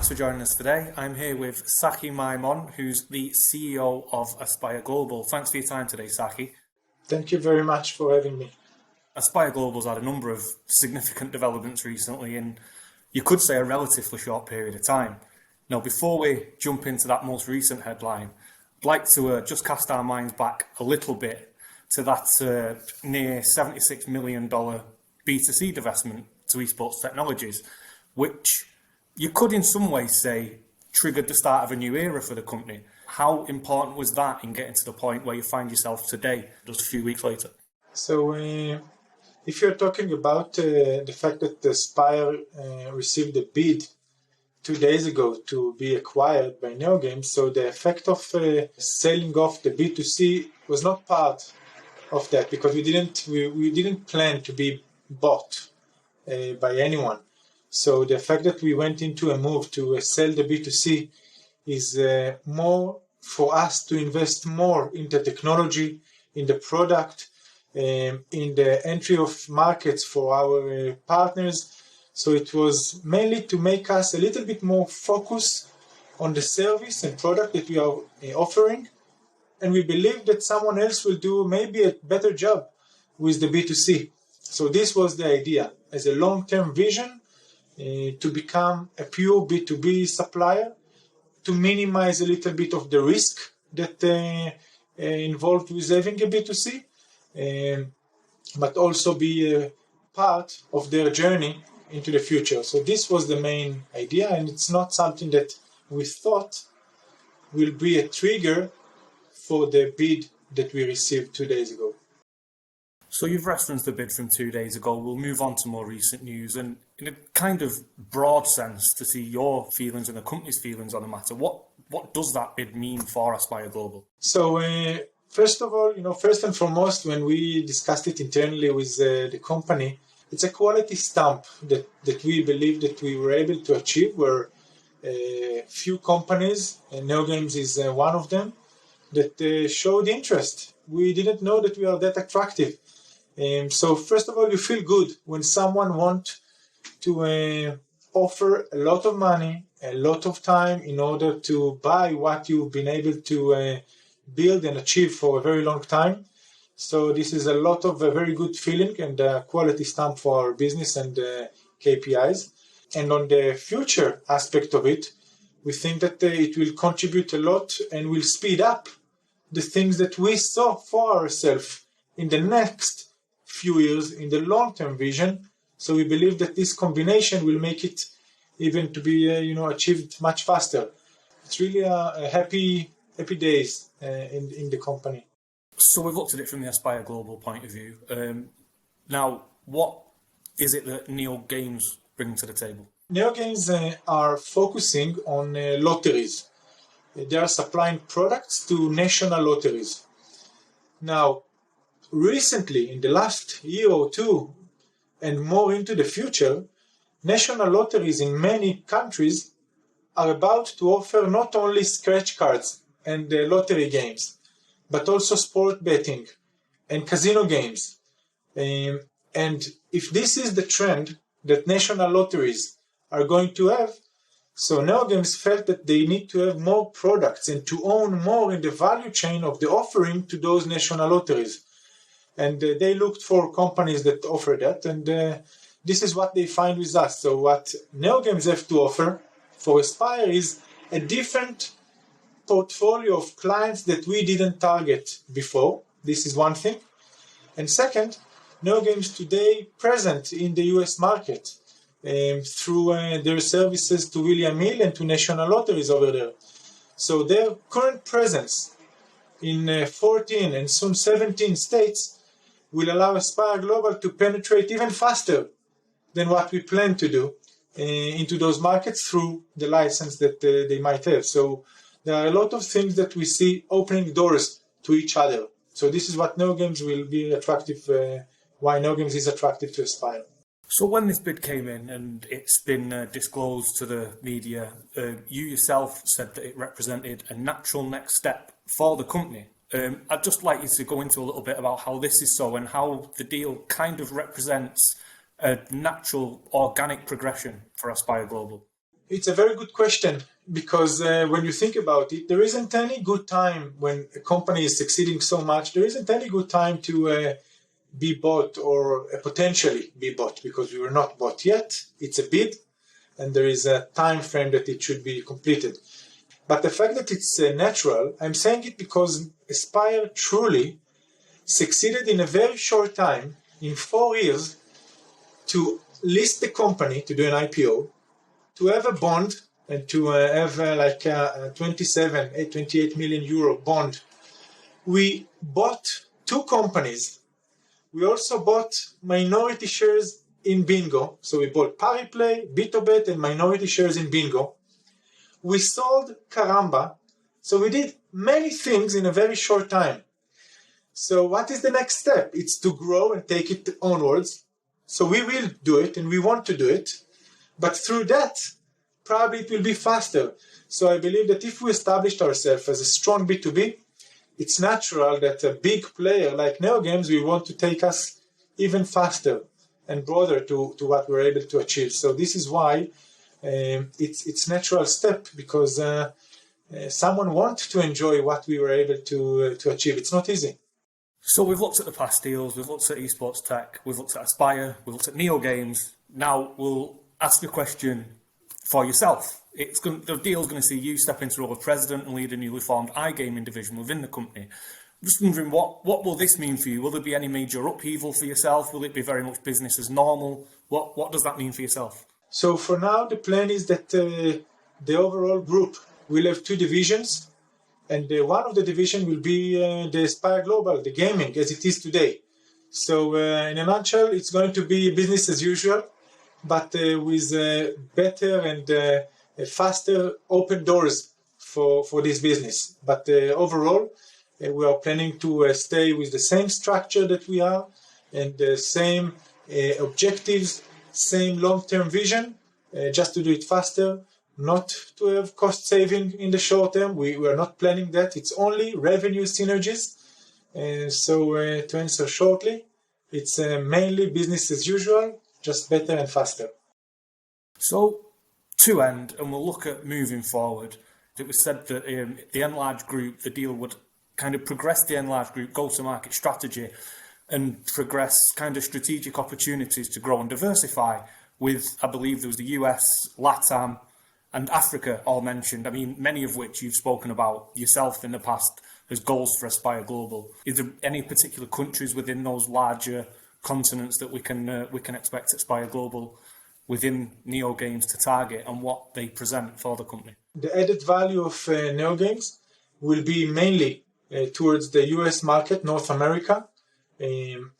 Thanks for joining us today. I'm here with Tsachi Maimon, who's the CEO of Aspire Global. Thanks for your time today, Tsachi. Thank you very much for having me. Aspire Global's had a number of significant developments recently in, you could say, a relatively short period of time. Now, before we jump into that most recent headline, I'd like to just cast our minds back a little bit to that near $76 million B2C divestment to esports technologies, which you could in some ways say triggered the start of a new era for the company. How important was that in getting to the point where you find yourself today, just a few weeks later? So if you're talking about the fact that Aspire received a bid 2 days ago to be acquired by NeoGames, so the effect of selling off the B2C was not part of that, because we didn't plan to be bought by anyone. So the fact that we went into a move to sell the B2C is more for us to invest more in the technology, in the product, in the entry of markets for our partners. So it was mainly to make us a little bit more focused on the service and product that we are offering. And we believe that someone else will do maybe a better job with the B2C. So this was the idea, as a long-term vision, to become a pure B2B supplier, to minimize a little bit of the risk that involved with having a B2C, but also be a part of their journey into the future. So this was the main idea, and it's not something that we thought will be a trigger for the bid that we received 2 days ago. So you've referenced the bid from 2 days ago. We'll move on to more recent news, and in a kind of broad sense, to see your feelings and the company's feelings on the matter. What does that bid mean for Aspire Global? So first of all, first and foremost, when we discussed it internally with the company, it's a quality stamp that we believe that we were able to achieve, where few companies, and NeoGames is one of them, that showed interest. We didn't know that we are that attractive. So first of all, you feel good when someone wants to offer a lot of money, a lot of time in order to buy what you've been able to build and achieve for a very long time. So this is a lot of a very good feeling and a quality stamp for our business and KPIs. And on the future aspect of it, we think that it will contribute a lot and will speed up the things that we saw for ourselves in the next few years in the long-term vision. So we believe that this combination will make it even to be achieved much faster. It's really a happy days in the company. So we've looked at it from the Aspire Global point of view. Now, what is it that NeoGames bring to the table? NeoGames are focusing on lotteries. They are supplying products to national lotteries. Now, recently, in the last year or two, and more into the future, national lotteries in many countries are about to offer not only scratch cards and lottery games, but also sport betting and casino games. And if this is the trend that national lotteries are going to have, so NeoGames felt that they need to have more products and to own more in the value chain of the offering to those national lotteries. And they looked for companies that offer that, and this is what they find with us. So what NeoGames have to offer for Aspire is a different portfolio of clients that we didn't target before. This is one thing. And second, NeoGames today present in the US market through their services to William Hill and to national lotteries over there. So their current presence in 14 and soon 17 states will allow Aspire Global to penetrate even faster than what we plan to do into those markets through the license that they might have. So there are a lot of things that we see opening doors to each other. So this is what NeoGames will be attractive, why NeoGames is attractive to Aspire. So when this bid came in and it's been disclosed to the media, you yourself said that it represented a natural next step for the company. I'd just like you to go into a little bit about how this is so and how the deal kind of represents a natural, organic progression for Aspire Global. It's a very good question because when you think about it, there isn't any good time when a company is succeeding so much. There isn't any good time to be bought or potentially be bought because we were not bought yet. It's a bid and there is a time frame that it should be completed. But the fact that it's natural, I'm saying it because Aspire truly succeeded in a very short time, in 4 years, to list the company, to do an IPO, to have a bond and to have like a 28 million euro bond. We bought 2 companies. We also bought minority shares in Bingo. So we bought Pariplay, BitoBet, and minority shares in Bingo. We sold Karamba. So we did many things in a very short time. So what is the next step? It's to grow and take it onwards. So we will do it and we want to do it. But through that, probably it will be faster. So I believe that if we established ourselves as a strong B2B, it's natural that a big player like NeoGames will want to take us even faster and broader to what we're able to achieve. So this is why it's natural step because someone wants to enjoy what we were able to achieve. It's not easy. So we've looked at the past deals, we've looked at esports tech, we've looked at Aspire, we've looked at NeoGames. Now we'll ask a question for yourself. The deal's going to see you step into the role of president and lead a newly formed iGaming division within the company. I'm just wondering, what will this mean for you? Will there be any major upheaval for yourself? Will it be very much business as normal? What does that mean for yourself? So for now, the plan is that the overall group will have 2 divisions. And one of the division will be the Aspire Global, the gaming, as it is today. So in a nutshell, it's going to be business as usual, but with better and faster open doors for this business. But overall, we are planning to stay with the same structure that we are and the same objectives, same long-term vision, just to do it faster. Not to have cost saving in the short term. We are not planning that. It's only revenue synergies. So to answer shortly, it's mainly business as usual, just better and faster. So to end, and we'll look at moving forward, it was said that the enlarged group, the deal would kind of progress the enlarged group go-to-market strategy and progress kind of strategic opportunities to grow and diversify with, I believe there was the US, LATAM, and Africa all mentioned, I mean, many of which you've spoken about yourself in the past as goals for Aspire Global. Is there any particular countries within those larger continents that we can expect Aspire Global within NeoGames to target and what they present for the company? The added value of NeoGames will be mainly towards the US market, North America,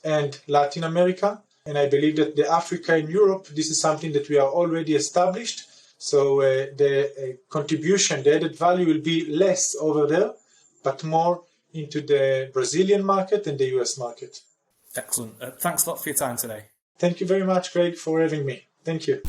and Latin America. And I believe that the Africa and Europe, this is something that we are already established. So the contribution, the added value will be less over there, but more into the Brazilian market and the US market. Excellent. Thanks a lot for your time today. Thank you very much, Craig, for having me. Thank you.